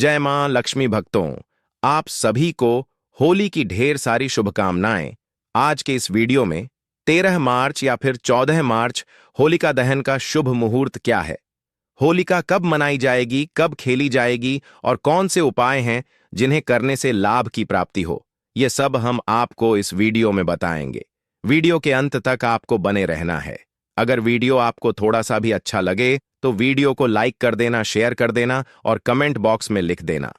जय मां लक्ष्मी भक्तों, आप सभी को होली की ढेर सारी शुभकामनाएं। आज के इस वीडियो में 13 मार्च या फिर 14 मार्च होलिका दहन का शुभ मुहूर्त क्या है, होलिका कब मनाई जाएगी, कब खेली जाएगी और कौन से उपाय हैं जिन्हें करने से लाभ की प्राप्ति हो, ये सब हम आपको इस वीडियो में बताएंगे। वीडियो के अंत तक आपको बने रहना है। अगर वीडियो आपको थोड़ा सा भी अच्छा लगे तो वीडियो को लाइक कर देना, शेयर कर देना और कमेंट बॉक्स में लिख देना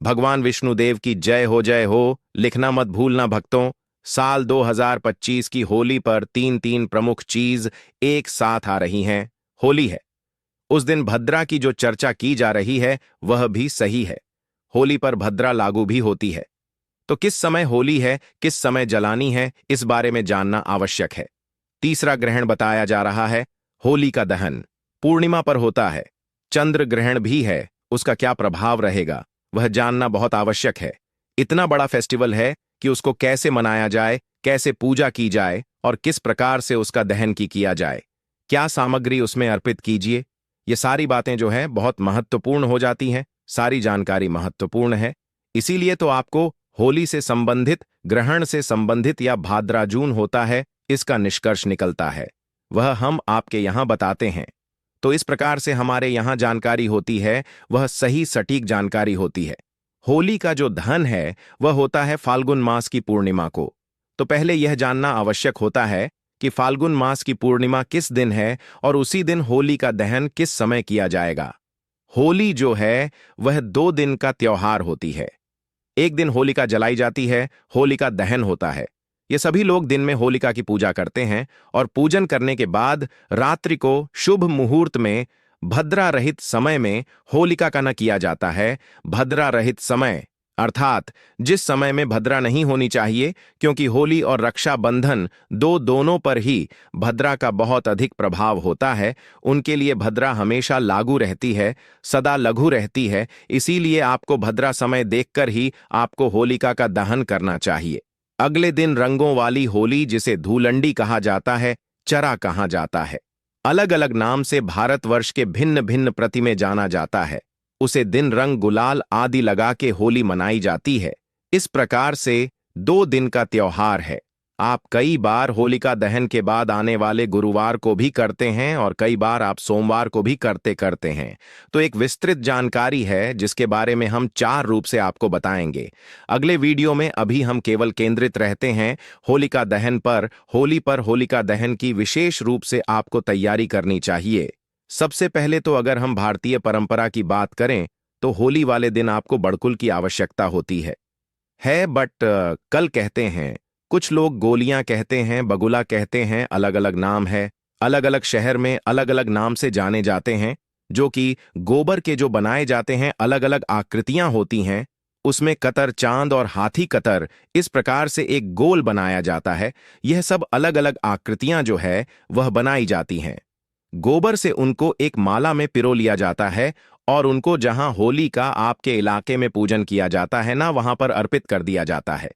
भगवान विष्णुदेव की जय हो लिखना मत भूलना भक्तों। साल 2025 की होली पर तीन तीन प्रमुख चीज एक साथ आ रही हैं। होली है, उस दिन भद्रा की जो चर्चा की जा रही है वह भी सही है। होली पर भद्रा लागू भी होती है, तो किस समय होली है, किस समय जलानी है, इस बारे में जानना आवश्यक है। तीसरा ग्रहण बताया जा रहा है, होली का दहन पूर्णिमा पर होता है। चंद्र ग्रहण भी है, उसका क्या प्रभाव रहेगा वह जानना बहुत आवश्यक है। इतना बड़ा फेस्टिवल है कि उसको कैसे मनाया जाए, कैसे पूजा की जाए और किस प्रकार से उसका दहन किया जाए, क्या सामग्री उसमें अर्पित कीजिए, ये सारी बातें जो है बहुत महत्वपूर्ण हो जाती हैं। सारी जानकारी महत्वपूर्ण है, इसीलिए तो आपको होली से संबंधित, ग्रहण से संबंधित या भाद्रा जून होता है, इसका निष्कर्ष निकलता है, वह हम आपके यहां बताते हैं। तो इस प्रकार से हमारे यहां जानकारी होती है, वह सही सटीक जानकारी होती है। होली का जो धन है वह होता है फाल्गुन मास की पूर्णिमा को। तो पहले यह जानना आवश्यक होता है कि फाल्गुन मास की पूर्णिमा किस दिन है और उसी दिन होली का दहन किस समय किया जाएगा। होली जो है वह 2 दिन का त्योहार होती है। एक दिन होलिका जलाई जाती है, होलिका दहन होता है। ये सभी लोग दिन में होलिका की पूजा करते हैं और पूजन करने के बाद रात्रि को शुभ मुहूर्त में भद्रा रहित समय में होलिका का न किया जाता है। भद्रा रहित समय अर्थात जिस समय में भद्रा नहीं होनी चाहिए, क्योंकि होली और रक्षाबंधन दोनों पर ही भद्रा का बहुत अधिक प्रभाव होता है। उनके लिए भद्रा हमेशा लागू रहती है, सदा लघु रहती है। इसीलिए आपको भद्रा समय देखकर ही आपको होलिका का दहन करना चाहिए। अगले दिन रंगों वाली होली, जिसे धूलंडी कहा जाता है, चरा कहा जाता है, अलग अलग नाम से भारतवर्ष के भिन्न भिन्न प्रति में जाना जाता है। उसे दिन रंग गुलाल आदि लगा के होली मनाई जाती है। इस प्रकार से 2 दिन का त्योहार है। आप कई बार होलिका दहन के बाद आने वाले गुरुवार को भी करते हैं और कई बार आप सोमवार को भी करते हैं। तो एक विस्तृत जानकारी है जिसके बारे में हम 4 रूप से आपको बताएंगे अगले वीडियो में। अभी हम केवल केंद्रित रहते हैं होलिका दहन पर। होली पर होलिका दहन की विशेष रूप से आपको तैयारी करनी चाहिए। सबसे पहले तो अगर हम भारतीय परंपरा की बात करें तो होली वाले दिन आपको बड़कुल की आवश्यकता होती है बट कल कहते हैं, कुछ लोग गोलियां कहते हैं, बगुला कहते हैं, अलग अलग नाम है। अलग अलग शहर में अलग अलग नाम से जाने जाते हैं, जो कि गोबर के जो बनाए जाते हैं, अलग अलग आकृतियां होती हैं। उसमें कतर चांद और हाथी कतर, इस प्रकार से एक गोल बनाया जाता है। यह सब अलग अलग आकृतियां जो है वह बनाई जाती हैं। गोबर से उनको एक माला में पिरो लिया जाता है और उनको जहां होली का आपके इलाके में पूजन किया जाता है ना, वहां पर अर्पित कर दिया जाता है।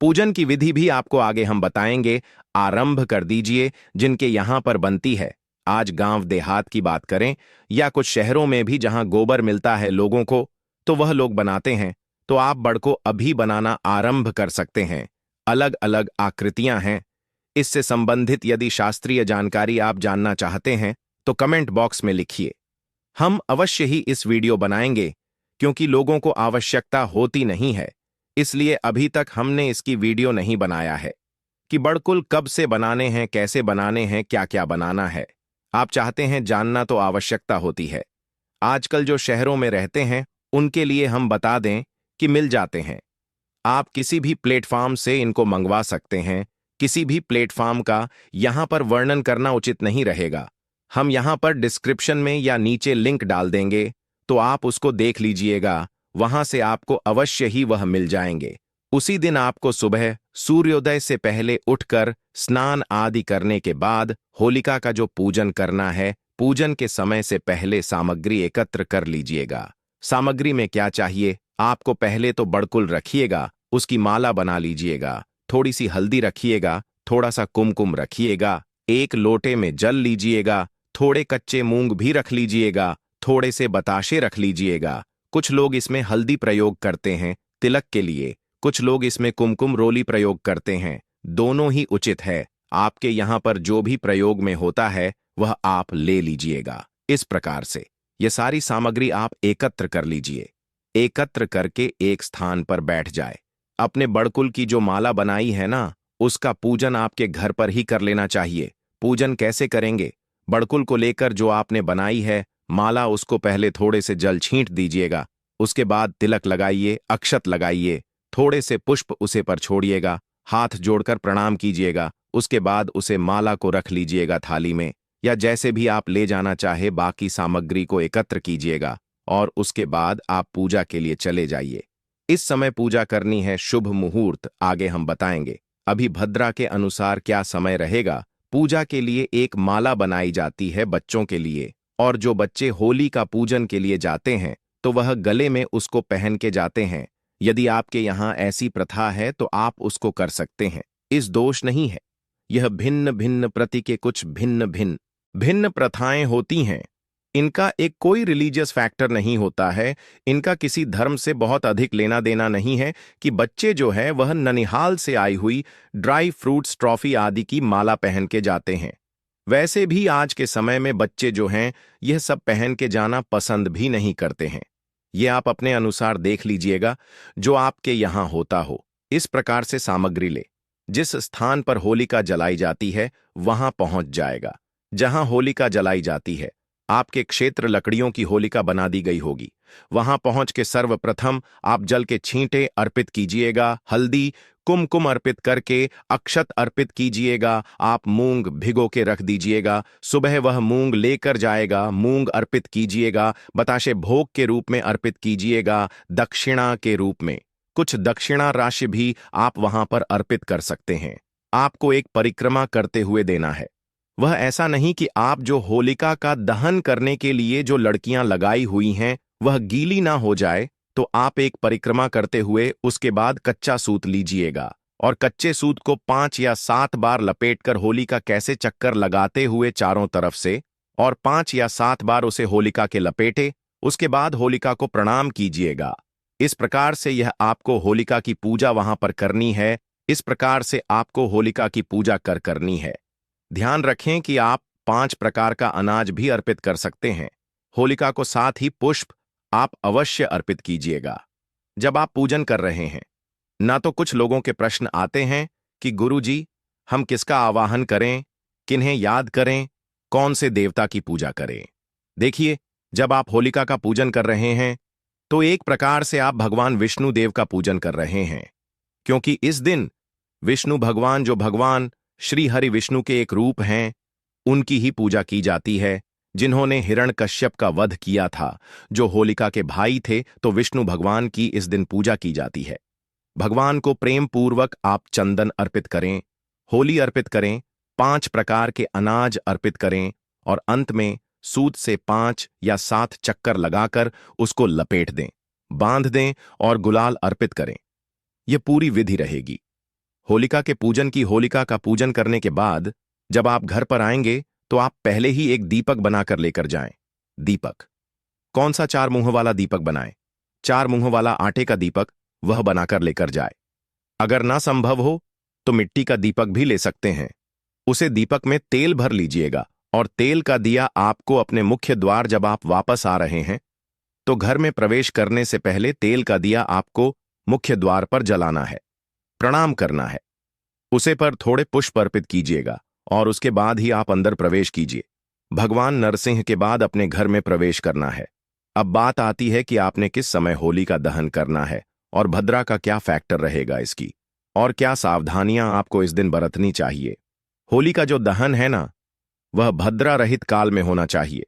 पूजन की विधि भी आपको आगे हम बताएंगे। आरंभ कर दीजिए जिनके यहां पर बनती है। आज गांव देहात की बात करें या कुछ शहरों में भी जहां गोबर मिलता है लोगों को, तो वह लोग बनाते हैं। तो आप बड़ को अभी बनाना आरंभ कर सकते हैं। अलग अलग आकृतियां हैं। इससे संबंधित यदि शास्त्रीय जानकारी आप जानना चाहते हैं तो कमेंट बॉक्स में लिखिए। हम अवश्य ही इस वीडियो बनाएंगे, क्योंकि लोगों को आवश्यकता होती नहीं है, इसलिए अभी तक हमने इसकी वीडियो नहीं बनाया है कि बड़कुल कब से बनाने हैं, कैसे बनाने हैं, क्या क्या बनाना है। आप चाहते हैं जानना तो आवश्यकता होती है। आजकल जो शहरों में रहते हैं उनके लिए हम बता दें कि मिल जाते हैं। आप किसी भी प्लेटफॉर्म से इनको मंगवा सकते हैं। किसी भी प्लेटफॉर्म का यहां पर वर्णन करना उचित नहीं रहेगा। हम यहां पर डिस्क्रिप्शन में या नीचे लिंक डाल देंगे, तो आप उसको देख लीजिएगा। वहां से आपको अवश्य ही वह मिल जाएंगे। उसी दिन आपको सुबह सूर्योदय से पहले उठकर स्नान आदि करने के बाद होलिका का जो पूजन करना है, पूजन के समय से पहले सामग्री एकत्र कर लीजिएगा। सामग्री में क्या चाहिए, आपको पहले तो बड़कुल रखिएगा, उसकी माला बना लीजिएगा। थोड़ी सी हल्दी रखिएगा, थोड़ा सा कुमकुम रखिएगा, एक लोटे में जल लीजिएगा, थोड़े कच्चे मूंग भी रख लीजिएगा, थोड़े से बताशे रख लीजिएगा, कुछ लोग इसमें हल्दी प्रयोग करते हैं तिलक के लिए, कुछ लोग इसमें कुमकुम रोली प्रयोग करते हैं। दोनों ही उचित है। आपके यहाँ पर जो भी प्रयोग में होता है वह आप ले लीजिएगा। इस प्रकार से ये सारी सामग्री आप एकत्र कर लीजिए। एकत्र करके एक स्थान पर बैठ जाए। अपने बड़कुल की जो माला बनाई है ना, उसका पूजन आपके घर पर ही कर लेना चाहिए। पूजन कैसे करेंगे? बड़कुल को लेकर जो आपने बनाई है माला, उसको पहले थोड़े से जल छींट दीजिएगा। उसके बाद तिलक लगाइए, अक्षत लगाइए, थोड़े से पुष्प उसे पर छोड़िएगा, हाथ जोड़कर प्रणाम कीजिएगा। उसके बाद उसे माला को रख लीजिएगा थाली में, या जैसे भी आप ले जाना चाहे बाकी सामग्री को एकत्र कीजिएगा और उसके बाद आप पूजा के लिए चले जाइए। इस समय पूजा करनी है, शुभ मुहूर्त आगे हम बताएंगे। अभी भद्रा के अनुसार क्या समय रहेगा। पूजा के लिए एक माला बनाई जाती है बच्चों के लिए, और जो बच्चे होली का पूजन के लिए जाते हैं तो वह गले में उसको पहन के जाते हैं। यदि आपके यहाँ ऐसी प्रथा है तो आप उसको कर सकते हैं, इस दोष नहीं है। यह भिन्न भिन्न प्रति के कुछ भिन्न भिन्न भिन्न प्रथाएं होती हैं। इनका एक कोई रिलीजियस फैक्टर नहीं होता है, इनका किसी धर्म से बहुत अधिक लेना देना नहीं है कि बच्चे जो है वह ननिहाल से आई हुई ड्राई फ्रूट्स ट्रॉफी आदि की माला पहन के जाते हैं। वैसे भी आज के समय में बच्चे जो हैं यह सब पहन के जाना पसंद भी नहीं करते हैं। ये आप अपने अनुसार देख लीजिएगा जो आपके यहाँ होता हो। इस प्रकार से सामग्री ले, जिस स्थान पर होलिका जलाई जाती है वहां पहुंच जाएगा। जहां होलिका जलाई जाती है आपके क्षेत्र लकड़ियों की होलिका बना दी गई होगी। वहां पहुंच के सर्वप्रथम आप जल के छींटे अर्पित कीजिएगा, हल्दी कुमकुम अर्पित करके अक्षत अर्पित कीजिएगा। आप मूंग भिगो के रख दीजिएगा, सुबह वह मूंग लेकर जाएगा, मूंग अर्पित कीजिएगा। बताशे भोग के रूप में अर्पित कीजिएगा, दक्षिणा के रूप में कुछ दक्षिणा राशि भी आप वहां पर अर्पित कर सकते हैं। आपको एक परिक्रमा करते हुए देना है। वह ऐसा नहीं कि आप जो होलिका का दहन करने के लिए जो लड़कियां लगाई हुई हैं वह गीली ना हो जाए, तो आप एक परिक्रमा करते हुए उसके बाद कच्चा सूत लीजिएगा और कच्चे सूत को 5 या 7 बार लपेटकर होलिका कैसे चक्कर लगाते हुए चारों तरफ से, और 5 या 7 बार उसे होलिका के लपेटे। उसके बाद होलिका को प्रणाम कीजिएगा। इस प्रकार से यह आपको होलिका की पूजा वहां पर करनी है। इस प्रकार से आपको होलिका की पूजा करनी है। ध्यान रखें कि आप 5 प्रकार का अनाज भी अर्पित कर सकते हैं। होलिका को साथ ही पुष्प आप अवश्य अर्पित कीजिएगा जब आप पूजन कर रहे हैं। ना तो कुछ लोगों के प्रश्न आते हैं कि गुरुजी हम किसका आवाहन करें, किन्हें याद करें, कौन से देवता की पूजा करें। देखिए, जब आप होलिका का पूजन कर रहे हैं तो एक प्रकार से आप भगवान विष्णु देव का पूजन कर रहे हैं, क्योंकि इस दिन विष्णु भगवान जो भगवान श्री हरि विष्णु के एक रूप हैं, उनकी ही पूजा की जाती है, जिन्होंने हिरण्यकश्यप का वध किया था, जो होलिका के भाई थे। तो विष्णु भगवान की इस दिन पूजा की जाती है। भगवान को प्रेम पूर्वक आप चंदन अर्पित करें, होली अर्पित करें, 5 प्रकार के अनाज अर्पित करें और अंत में सूत से 5 या 7 चक्कर लगाकर उसको लपेट दें, बांध दें और गुलाल अर्पित करें। यह पूरी विधि रहेगी। होलिका के पूजन की होलिका का पूजन करने के बाद जब आप घर पर आएंगे तो आप पहले ही एक दीपक बनाकर लेकर जाएं। दीपक कौन सा? 4 मुंह वाला दीपक बनाएं। 4 मुंह वाला आटे का दीपक वह बनाकर लेकर जाए। अगर ना संभव हो तो मिट्टी का दीपक भी ले सकते हैं। उसे दीपक में तेल भर लीजिएगा और तेल का दिया आपको अपने मुख्य द्वार, जब आप वापस आ रहे हैं तो घर में प्रवेश करने से पहले तेल का दिया आपको मुख्य द्वार पर जलाना है, प्रणाम करना है। उसे पर थोड़े पुष्प अर्पित कीजिएगा और उसके बाद ही आप अंदर प्रवेश कीजिए। भगवान नरसिंह के बाद अपने घर में प्रवेश करना है। अब बात आती है कि आपने किस समय होली का दहन करना है और भद्रा का क्या फैक्टर रहेगा इसकी, और क्या सावधानियां आपको इस दिन बरतनी चाहिए। होली का जो दहन है ना, वह भद्रा रहित काल में होना चाहिए।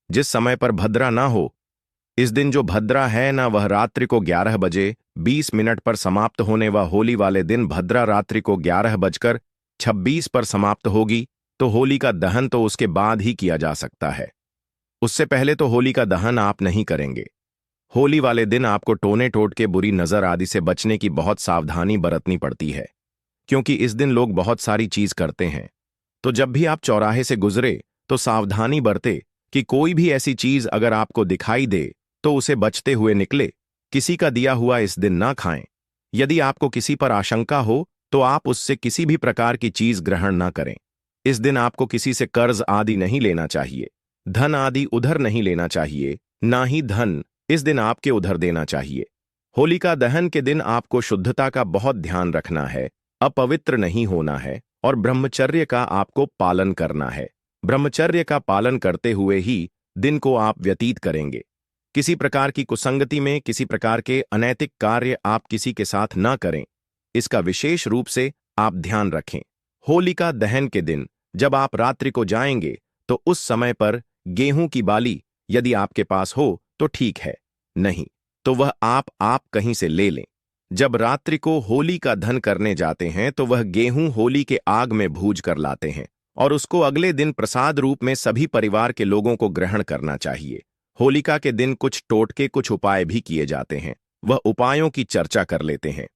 जिस समय पर भद्रा ना हो, इस दिन जो भद्रा है ना, वह रात्रि को 11 बजे 20 मिनट पर समाप्त होने व होली वाले दिन भद्रा रात्रि को 11:26 पर समाप्त होगी। तो होली का दहन तो उसके बाद ही किया जा सकता है, उससे पहले तो होली का दहन आप नहीं करेंगे। होली वाले दिन आपको टोने टोटके, बुरी नजर आदि से बचने की बहुत सावधानी बरतनी पड़ती है, क्योंकि इस दिन लोग बहुत सारी चीज करते हैं। तो जब भी आप चौराहे से गुजरे तो सावधानी बरते कि कोई भी ऐसी चीज अगर आपको दिखाई दे तो उसे बचते हुए निकले। किसी का दिया हुआ इस दिन ना खाएं। यदि आपको किसी पर आशंका हो तो आप उससे किसी भी प्रकार की चीज ग्रहण ना करें। इस दिन आपको किसी से कर्ज आदि नहीं लेना चाहिए। धन आदि उधर नहीं लेना चाहिए, ना ही धन इस दिन आपके उधर देना चाहिए। होलिका दहन के दिन आपको शुद्धता का बहुत ध्यान रखना है, अपवित्र नहीं होना है और ब्रह्मचर्य का आपको पालन करना है। ब्रह्मचर्य का पालन करते हुए ही दिन को आप व्यतीत करेंगे। किसी प्रकार की कुसंगति में, किसी प्रकार के अनैतिक कार्य आप किसी के साथ ना करें, इसका विशेष रूप से आप ध्यान रखें। होलिका दहन के दिन जब आप रात्रि को जाएंगे तो उस समय पर गेहूं की बाली यदि आपके पास हो तो ठीक है, नहीं तो वह आप कहीं से ले लें। जब रात्रि को होली का दहन करने जाते हैं तो वह गेहूं होली के आग में भूज कर लाते हैं और उसको अगले दिन प्रसाद रूप में सभी परिवार के लोगों को ग्रहण करना चाहिए। होलिका के दिन कुछ टोटके, कुछ उपाय भी किए जाते हैं, वह उपायों की चर्चा कर लेते हैं।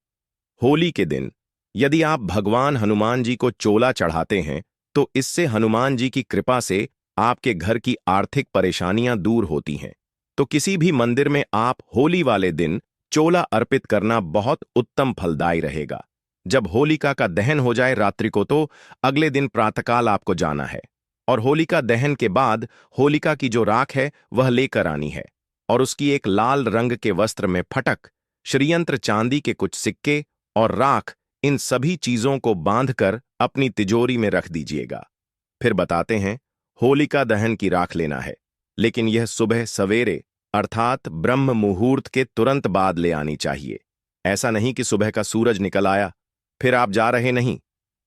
होली के दिन यदि आप भगवान हनुमान जी को चोला चढ़ाते हैं तो इससे हनुमान जी की कृपा से आपके घर की आर्थिक परेशानियां दूर होती हैं। तो किसी भी मंदिर में आप होली वाले दिन चोला अर्पित करना बहुत उत्तम फलदायी रहेगा। जब होलिका का दहन हो जाए रात्रि को तो अगले दिन प्रातःकाल आपको जाना है और होलिका दहन के बाद होलिका की जो राख है वह लेकर आनी है और उसकी एक लाल रंग के वस्त्र में फटक, श्रीयंत्र, चांदी के कुछ सिक्के और राख, इन सभी चीजों को बांधकर अपनी तिजोरी में रख दीजिएगा। फिर बताते हैं, होलिका दहन की राख लेना है, लेकिन यह सुबह सवेरे अर्थात ब्रह्म मुहूर्त के तुरंत बाद ले आनी चाहिए। ऐसा नहीं कि सुबह का सूरज निकल आया फिर आप जा रहे नहीं,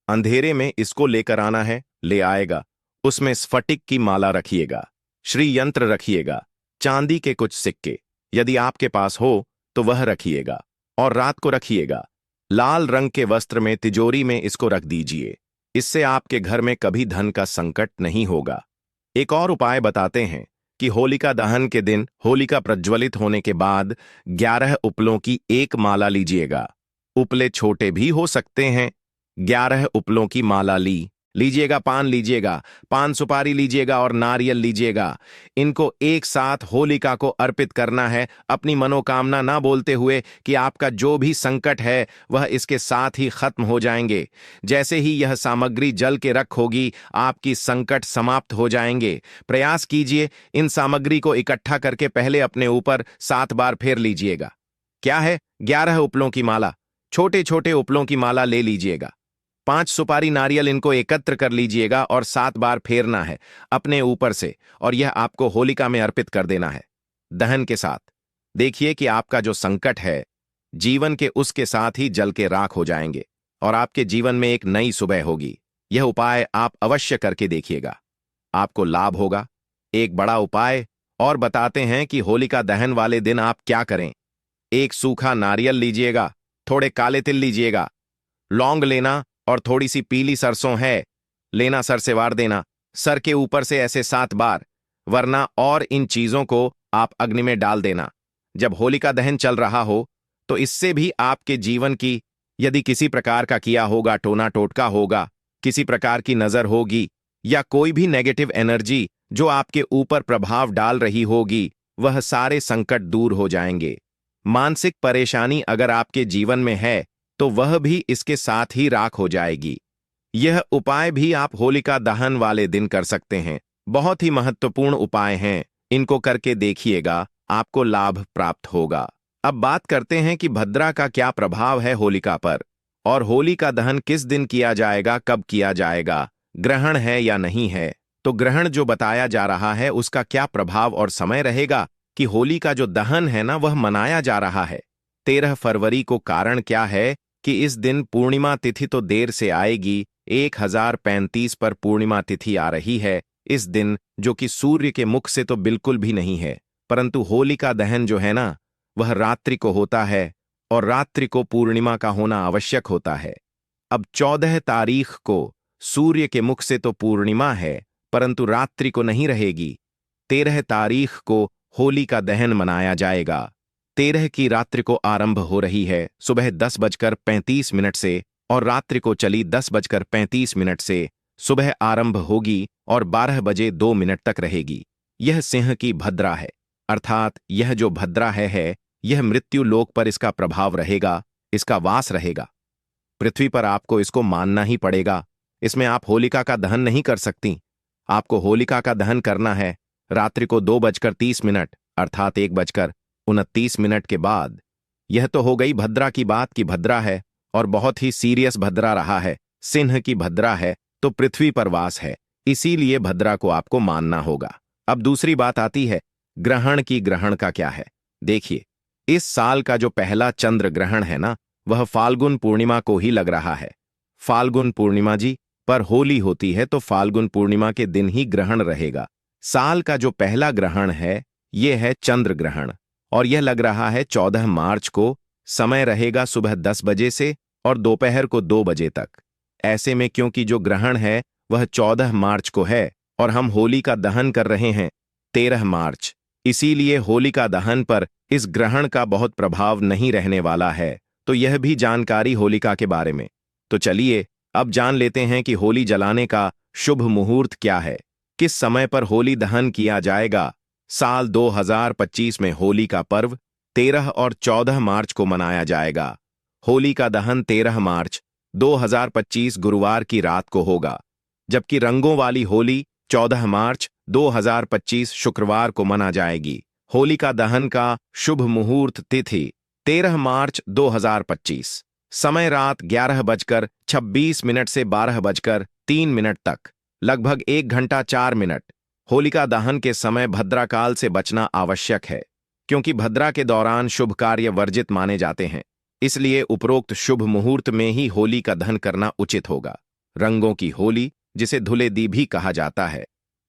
अंधेरे में इसको लेकर आना है, ले आएगा। उसमें स्फटिक की माला रखिएगा, श्री यंत्र रखिएगा, चांदी के कुछ सिक्के यदि आपके पास हो तो वह रखिएगा और रात को रखिएगा। लाल रंग के वस्त्र में तिजोरी में इसको रख दीजिए। इससे आपके घर में कभी धन का संकट नहीं होगा। एक और उपाय बताते हैं कि होलिका दहन के दिन होलिका प्रज्वलित होने के बाद 11 उपलों की एक माला लीजिएगा। उपले छोटे भी हो सकते हैं। 11 उपलों की माला लीजिएगा, पान लीजिएगा, पान सुपारी लीजिएगा और नारियल लीजिएगा। इनको एक साथ होलिका को अर्पित करना है, अपनी मनोकामना ना बोलते हुए कि आपका जो भी संकट है वह इसके साथ ही खत्म हो जाएंगे। जैसे ही यह सामग्री जल के रख होगी आपकी संकट समाप्त हो जाएंगे। प्रयास कीजिए, इन सामग्री को इकट्ठा करके पहले अपने ऊपर 7 बार फेर लीजिएगा। क्या है? 11 उपलों की माला, छोटे छोटे उपलों की माला ले लीजिएगा। 5 सुपारी नारियल, इनको एकत्र कर लीजिएगा और 7 बार फेरना है अपने ऊपर से और यह आपको होलिका में अर्पित कर देना है दहन के साथ। देखिए कि आपका जो संकट है जीवन के उसके साथ ही जल के राख हो जाएंगे और आपके जीवन में एक नई सुबह होगी। यह उपाय आप अवश्य करके देखिएगा, आपको लाभ होगा। एक बड़ा उपाय और बताते हैं कि होलिका दहन वाले दिन आप क्या करें। एक सूखा नारियल लीजिएगा, थोड़े काले तिल लीजिएगा, लौंग लेना और थोड़ी सी पीली सरसों है लेना, सर से वार देना, सर के ऊपर से ऐसे 7 बार, वरना और इन चीजों को आप अग्नि में डाल देना जब होलिका दहन चल रहा हो। तो इससे भी आपके जीवन की यदि किसी प्रकार का किया होगा, टोना टोटका होगा, किसी प्रकार की नजर होगी या कोई भी नेगेटिव एनर्जी जो आपके ऊपर प्रभाव डाल रही होगी, वह सारे संकट दूर हो जाएंगे। मानसिक परेशानी अगर आपके जीवन में है तो वह भी इसके साथ ही राख हो जाएगी। यह उपाय भी आप होलिका दहन वाले दिन कर सकते हैं। बहुत ही महत्वपूर्ण उपाय हैं, इनको करके देखिएगा, आपको लाभ प्राप्त होगा। अब बात करते हैं कि भद्रा का क्या प्रभाव है होलिका पर और होलिका दहन किस दिन किया जाएगा, कब किया जाएगा, ग्रहण है या नहीं है। तो ग्रहण जो बताया जा रहा है उसका क्या प्रभाव और समय रहेगा कि होली का जो दहन है ना वह मनाया जा रहा है 13 फरवरी को। कारण क्या है कि इस दिन पूर्णिमा तिथि तो देर से आएगी, 1035 पर पूर्णिमा तिथि आ रही है इस दिन, जो कि सूर्य के मुख से तो बिल्कुल भी नहीं है। परंतु होलिका दहन जो है ना वह रात्रि को होता है और रात्रि को पूर्णिमा का होना आवश्यक होता है। अब 14 तारीख को सूर्य के मुख से तो पूर्णिमा है परंतु रात्रि को नहीं रहेगी। 13 तारीख को होली का दहन मनाया जाएगा। 13 की रात्रि को आरंभ हो रही है सुबह 10:35 से और रात्रि को चली 10:35 से। सुबह आरंभ होगी और 12 बजे 2 मिनट तक रहेगी। यह सिंह की भद्रा है। अर्थात यह जो भद्रा है यह मृत्यु लोक पर इसका प्रभाव रहेगा, इसका वास रहेगा। पृथ्वी पर आपको इसको मानना ही पड़ेगा। इसमें आप होलिका का दहन नहीं कर सकती। आपको होलिका का दहन करना है रात्रि को 2:30 अर्थात 1:29 के बाद। यह तो हो गई भद्रा की बात कि भद्रा है और बहुत ही सीरियस भद्रा रहा है, सिंह की भद्रा है तो पृथ्वी पर वास है, इसीलिए भद्रा को आपको मानना होगा। अब दूसरी बात आती है ग्रहण की। ग्रहण का क्या है? देखिए, इस साल का जो पहला चंद्र ग्रहण है ना, वह फाल्गुन पूर्णिमा को ही लग रहा है। फाल्गुन पूर्णिमा जी, पर होली होती है तो फाल्गुन पूर्णिमा के दिन ही ग्रहण रहेगा। साल का जो पहला ग्रहण है यह है चंद्र ग्रहण और यह लग रहा है 14 मार्च को। समय रहेगा सुबह 10 बजे से और दोपहर को 2 बजे तक। ऐसे में क्योंकि जो ग्रहण है वह 14 मार्च को है और हम होली का दहन कर रहे हैं 13 मार्च, इसीलिए होलिका दहन पर इस ग्रहण का बहुत प्रभाव नहीं रहने वाला है। तो यह भी जानकारी होलिका के बारे में। तो चलिए अब जान लेते हैं कि होली जलाने का शुभ मुहूर्त क्या है, किस समय पर होली दहन किया जाएगा। साल 2025 में होली का पर्व 13 और 14 मार्च को मनाया जाएगा। होली का दहन 13 मार्च 2025 गुरुवार की रात को होगा, जबकि रंगों वाली होली 14 मार्च 2025 शुक्रवार को मना जाएगी। होलिका दहन का शुभ मुहूर्त तिथि 13 मार्च 2025, समय रात 11:26 से 12:03 तक, लगभग 1 घंटा 4 मिनट। होलिका दहन के समय भद्राकाल से बचना आवश्यक है, क्योंकि भद्रा के दौरान शुभ कार्य वर्जित माने जाते हैं। इसलिए उपरोक्त शुभ मुहूर्त में ही होली का दहन करना उचित होगा। रंगों की होली, जिसे धुलेदी भी कहा जाता है,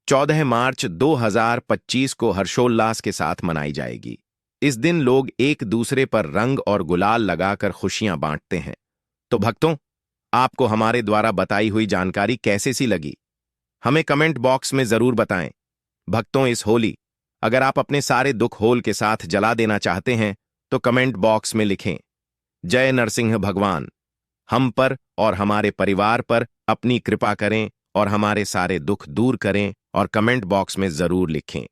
14 मार्च 2025 को हर्षोल्लास के साथ मनाई जाएगी। इस दिन लोग एक दूसरे पर रंग और गुलाल लगाकर खुशियां बांटते हैं। तो भक्तों, आपको हमारे द्वारा बताई हुई जानकारी कैसे सी लगी, हमें कमेंट बॉक्स में जरूर बताएं। भक्तों, इस होली अगर आप अपने सारे दुख होल के साथ जला देना चाहते हैं तो कमेंट बॉक्स में लिखें, जय नरसिंह भगवान, हम पर और हमारे परिवार पर अपनी कृपा करें और हमारे सारे दुख दूर करें, और कमेंट बॉक्स में जरूर लिखें।